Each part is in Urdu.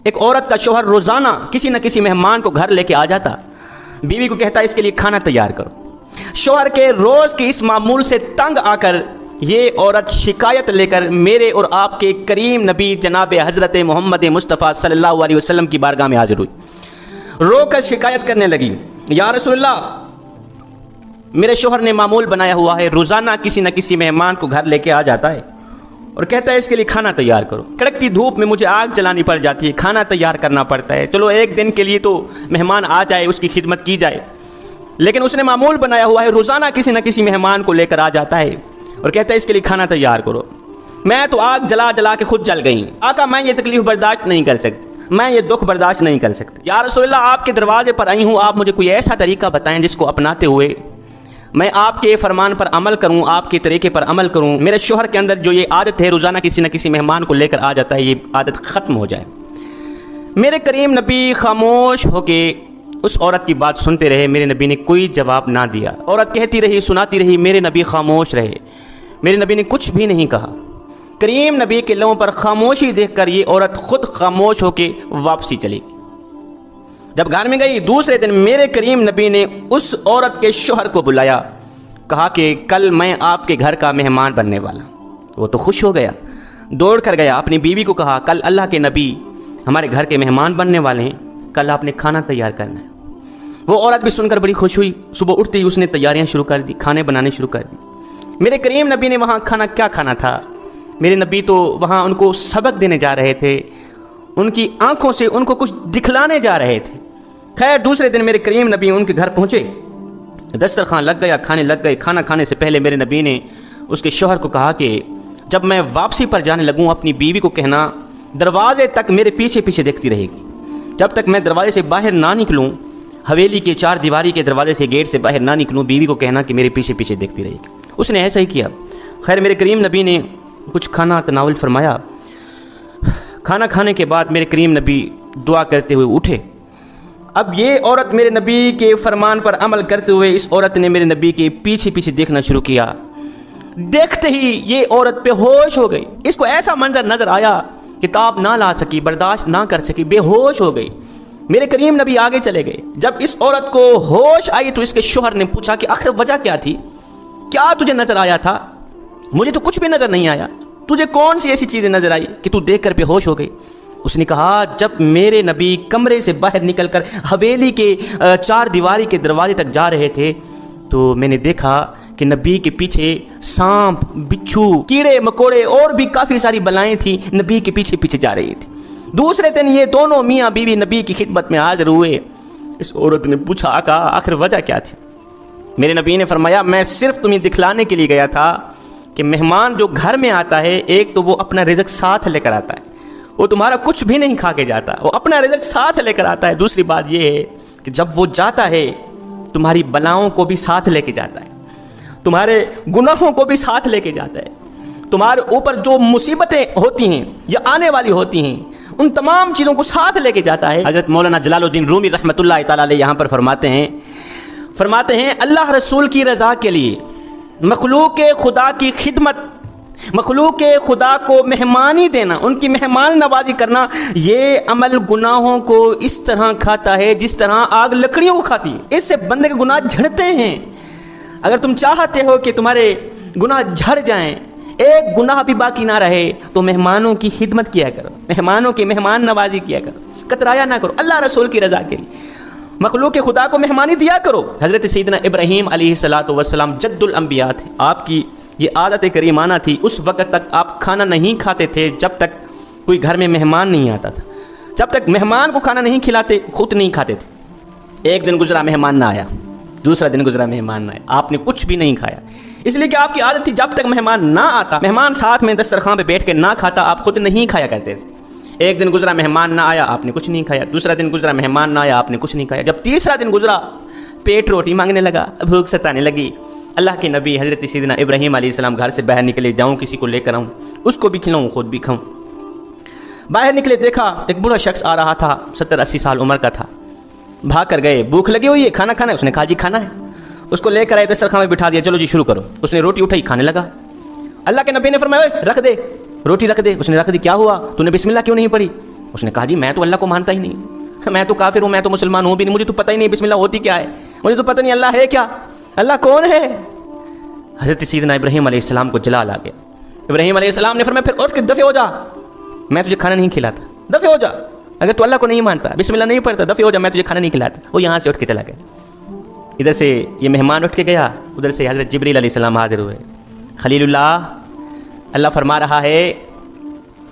ایک عورت کا شوہر روزانہ کسی نہ کسی مہمان کو گھر لے کے آ جاتا، بیوی کو کہتا اس کے لیے کھانا تیار کرو۔ شوہر کے روز کی اس معمول سے تنگ آ کر یہ عورت شکایت لے کر میرے اور آپ کے کریم نبی جناب حضرت محمد مصطفیٰ صلی اللہ علیہ وسلم کی بارگاہ میں حاضر ہوئی، رو کر شکایت کرنے لگی، یا رسول اللہ، میرے شوہر نے معمول بنایا ہوا ہے، روزانہ کسی نہ کسی مہمان کو گھر لے کے آ جاتا ہے اور کہتا ہے اس کے لیے کھانا تیار کرو۔ کڑکتی دھوپ میں مجھے آگ جلانی پڑ جاتی ہے، کھانا تیار کرنا پڑتا ہے، چلو ایک دن کے لیے تو مہمان آ جائے، اس کی خدمت کی جائے، لیکن اس نے معمول بنایا ہوا ہے، روزانہ کسی نہ کسی مہمان کو لے کر آ جاتا ہے اور کہتا ہے اس کے لیے کھانا تیار کرو۔ میں تو آگ جلا جلا کے خود جل گئی، آقا میں یہ تکلیف برداشت نہیں کر سکتی، میں یہ دکھ برداشت نہیں کر سکتی، یا رسول اللہ آپ کے دروازے پر آئی ہوں، آپ مجھے کوئی ایسا طریقہ بتائیں جس کو اپناتے ہوئے میں آپ کے فرمان پر عمل کروں، آپ کے طریقے پر عمل کروں، میرے شوہر کے اندر جو یہ عادت ہے روزانہ کسی نہ کسی مہمان کو لے کر آ جاتا ہے، یہ عادت ختم ہو جائے۔ میرے کریم نبی خاموش ہو کے اس عورت کی بات سنتے رہے، میرے نبی نے کوئی جواب نہ دیا، عورت کہتی رہی، سناتی رہی، میرے نبی خاموش رہے، میرے نبی نے کچھ بھی نہیں کہا۔ کریم نبی کے لبوں پر خاموشی دیکھ کر یہ عورت خود خاموش ہو کے واپسی چلی گئی۔ جب گھر میں گئی دوسرے دن میرے کریم نبی نے اس عورت کے شوہر کو بلایا، کہا کہ کل میں آپ کے گھر کا مہمان بننے والا۔ وہ تو خوش ہو گیا، دوڑ کر گیا، اپنی بیوی کو کہا کل اللہ کے نبی ہمارے گھر کے مہمان بننے والے ہیں، کل آپ نے کھانا تیار کرنا ہے۔ وہ عورت بھی سن کر بڑی خوش ہوئی، صبح اٹھتے ہی اس نے تیاریاں شروع کر دی، کھانے بنانے شروع کر دی۔ میرے کریم نبی نے وہاں کیا کھانا تھا، میرے نبی تو وہاں ان کو سبق دینے جا رہے تھے، ان کی آنکھوں سے ان کو کچھ دکھلانے جا رہے تھے۔ خیر دوسرے دن میرے کریم نبی ان کے گھر پہنچے، دسترخوان لگ گیا، کھانے لگ گئے۔ کھانا کھانے سے پہلے میرے نبی نے اس کے شوہر کو کہا کہ جب میں واپسی پر جانے لگوں اپنی بیوی کو کہنا دروازے تک میرے پیچھے پیچھے دیکھتی رہے گی، جب تک میں دروازے سے باہر نہ نکلوں، حویلی کے چار دیواری کے دروازے سے گیٹ سے باہر نہ نکلوں، بیوی کو کہنا کہ میرے پیچھے پیچھے دیکھتی رہے گی۔ اس نے ایسا ہی کیا۔ خیر میرے کریم نبی نے کچھ کھانا تناول فرمایا۔ کھانا کھانے کے بعد میرے کریم نبی دعا کرتے ہوئے اٹھے۔ اب یہ عورت میرے نبی کے فرمان پر عمل کرتے ہوئے اس عورت نے میرے نبی کے پیچھے پیچھے دیکھنا شروع کیا۔ دیکھتے ہی یہ عورت بے ہوش ہو گئی، اس کو ایسا منظر نظر آیا کہ تاب نہ لا سکی، برداشت نہ کر سکی، بے ہوش ہو گئی۔ میرے کریم نبی آگے چلے گئے۔ جب اس عورت کو ہوش آئی تو اس کے شوہر نے پوچھا کہ آخر وجہ کیا تھی، کیا تجھے نظر آیا تھا؟ مجھے تو کچھ بھی نظر نہیں آیا، تجھے کون سی ایسی چیزیں نظر آئی کہ تو دیکھ کر بے ہوش ہو گئی؟ اس نے کہا جب میرے نبی کمرے سے باہر نکل کر حویلی کے چار دیواری کے دروازے تک جا رہے تھے تو میں نے دیکھا کہ نبی کے پیچھے سانپ، بچھو، کیڑے مکوڑے اور بھی کافی ساری بلائیں تھیں، نبی کے پیچھے پیچھے جا رہی تھی۔ دوسرے دن یہ دونوں میاں بیوی نبی کی خدمت میں حاضر ہوئے۔ اس عورت نے پوچھا آقا آخر وجہ کیا تھی؟ میرے نبی نے فرمایا میں صرف تمہیں دکھلانے کے لیے گیا تھا کہ مہمان جو گھر میں آتا ہے، ایک تو وہ اپنا رزق ساتھ لے کر آتا ہے، وہ تمہارا کچھ بھی نہیں کھا کے جاتا، وہ اپنا رزق ساتھ لے کر آتا ہے۔ دوسری بات یہ ہے کہ جب وہ جاتا ہے تمہاری بلاؤں کو بھی ساتھ لے کے جاتا ہے، تمہارے گناہوں کو بھی ساتھ لے کے جاتا ہے، تمہارے اوپر جو مصیبتیں ہوتی ہیں یا آنے والی ہوتی ہیں ان تمام چیزوں کو ساتھ لے کے جاتا ہے۔ حضرت مولانا جلال الدین رومی رحمۃ اللہ تعالی علیہ یہاں پر فرماتے ہیں اللہ رسول کی رضا کے لیے مخلوق خدا کی خدمت، مخلوق خدا کو مہمانی دینا، ان کی مہمان نوازی کرنا، یہ عمل گناہوں کو اس طرح کھاتا ہے جس طرح آگ لکڑیوں کو کھاتی ہے۔ اس سے بندے کے گناہ جھڑتے ہیں۔ اگر تم چاہتے ہو کہ تمہارے گناہ جھڑ جائیں، ایک گناہ بھی باقی نہ رہے، تو مہمانوں کی خدمت کیا کرو، مہمانوں کی مہمان نوازی کیا کرو، کترایا نہ کرو، اللہ رسول کی رضا کے لیے مخلوق خدا کو مہمانی دیا کرو۔ حضرت سیدنا ابراہیم علیہ السلام جد الانبیاء تھے، آپ کی یہ عادت کریمانہ تھی، اس وقت تک آپ کھانا نہیں کھاتے تھے جب تک کوئی گھر میں مہمان نہیں آتا تھا، جب تک مہمان کو کھانا نہیں کھلاتے خود نہیں کھاتے تھے۔ ایک دن گزرا مہمان نہ آیا، دوسرا دن گزرا مہمان نہ آیا، آپ نے کچھ بھی نہیں کھایا، اس لیے کہ آپ کی عادت تھی جب تک مہمان نہ آتا، مہمان ساتھ میں دسترخوان پہ بیٹھ کے نہ کھاتا، آپ خود نہیں کھایا کرتے تھے۔ ایک دن گزرا مہمان نہ آیا، آپ نے کچھ نہیں کھایا، دوسرا دن گزرا مہمان نہ آیا، آپ نے کچھ نہیں کھایا، جب تیسرا دن گزرا پیٹ روٹی مانگنے لگا، بھوک ستانے لگی۔ اللہ کے نبی حضرت سیدنا ابراہیم علیہ السلام گھر سے باہر نکلے، جاؤں کسی کو لے کر آؤں، اس کو بھی کھلاؤں خود بھی کھاؤں۔ باہر نکلے دیکھا ایک بوڑھا شخص آ رہا تھا، 70-80 سال عمر کا تھا، بھاگ کر گئے، بھوک لگی ہوئی ہے، کھانا کھانا ہے؟ اس نے کہا جی کھانا ہے۔ اس کو لے کر آئے، دسترخوان میں بٹھا دیا، چلو جی شروع کرو۔ اس نے روٹی اٹھائی، کھانے لگا۔ اللہ کے نبی نے فرمایا رکھ دے روٹی، رکھ دے۔ اس نے رکھ دی۔ کیا ہوا؟ تو نے بسم اللہ کیوں نہیں پڑھی؟ اس نے کہا جی میں تو اللہ کو مانتا ہی نہیں، میں تو کافر ہوں، میں تو مسلمان ہوں بھی نہیں، مجھے تو پتہ ہی نہیں بسم اللہ ہوتی کیا ہے، مجھے تو پتہ نہیں اللہ ہے کیا، اللہ کون ہے۔ حضرت سیدنا ابراہیم علیہ السلام کو جلال آ گیا۔ ابراہیم علیہ السلام نے فرمایا پھر اٹھ کے دفع ہو جا، میں تجھے کھانا نہیں کھلاتا، دفع ہو جا، اگر تو اللہ کو نہیں مانتا، بسم اللہ نہیں پڑھتا، دفع ہو جا، میں تجھے کھانا نہیں کھلاتا۔ وہ یہاں سے اٹھ کے چلا گیا۔ ادھر سے یہ مہمان اٹھ کے گیا، ادھر سے حضرت جبریل علیہ السلام حاضر ہوئے۔ خلیل اللہ فرما رہا ہے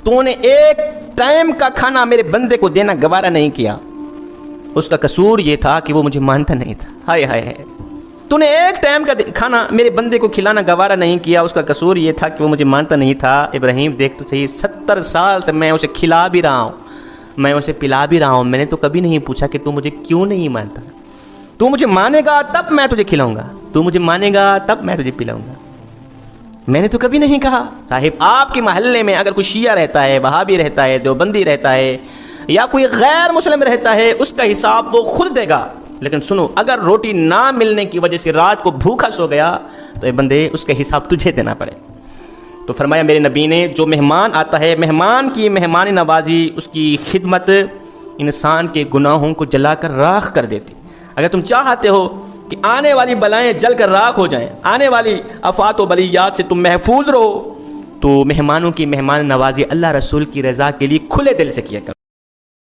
تو نے ایک ٹائم کا کھانا میرے بندے کو دینا گوارا نہیں کیا، اس کا قصور یہ تھا کہ وہ مجھے مانتا نہیں تھا۔ ہائے ہائے ہائے، تو نے ایک ٹائم کا کھانا میرے بندے کو کھلانا گوارا نہیں کیا، اس کا قصور یہ تھا کہ وہ مجھے مانتا نہیں تھا۔ ابراہیم دیکھ تو صحیح، 70 سال سے میں اسے کھلا بھی رہا ہوں، میں اسے پلا بھی رہا ہوں، میں نے تو کبھی نہیں پوچھا کہ تو مجھے کیوں نہیں مانتا، تو مجھے مانے گا تب میں تجھے کھلاؤں گا، تو مجھے مانے گا تب میں تجھے پلاؤں گا، میں نے تو کبھی نہیں کہا۔ صاحب آپ کے محلے میں اگر کوئی شیعہ رہتا ہے، وہابی رہتا ہے، دیوبندی رہتا ہے، یا کوئی غیر مسلم رہتا ہے، اس کا حساب وہ خود دے گا، لیکن سنو اگر روٹی نہ ملنے کی وجہ سے رات کو بھوکا سو گیا تو اے بندے اس کا حساب تجھے دینا پڑے۔ تو فرمایا میرے نبی نے جو مہمان آتا ہے، مہمان کی مہمان نوازی، اس کی خدمت انسان کے گناہوں کو جلا کر راکھ کر دیتی۔ اگر تم چاہتے ہو کہ آنے والی بلائیں جل کر راکھ ہو جائیں، آنے والی آفات و بلیات سے تم محفوظ رہو، تو مہمانوں کی مہمان نوازی اللہ رسول کی رضا کے لیے کھلے دل سے کیا کرو۔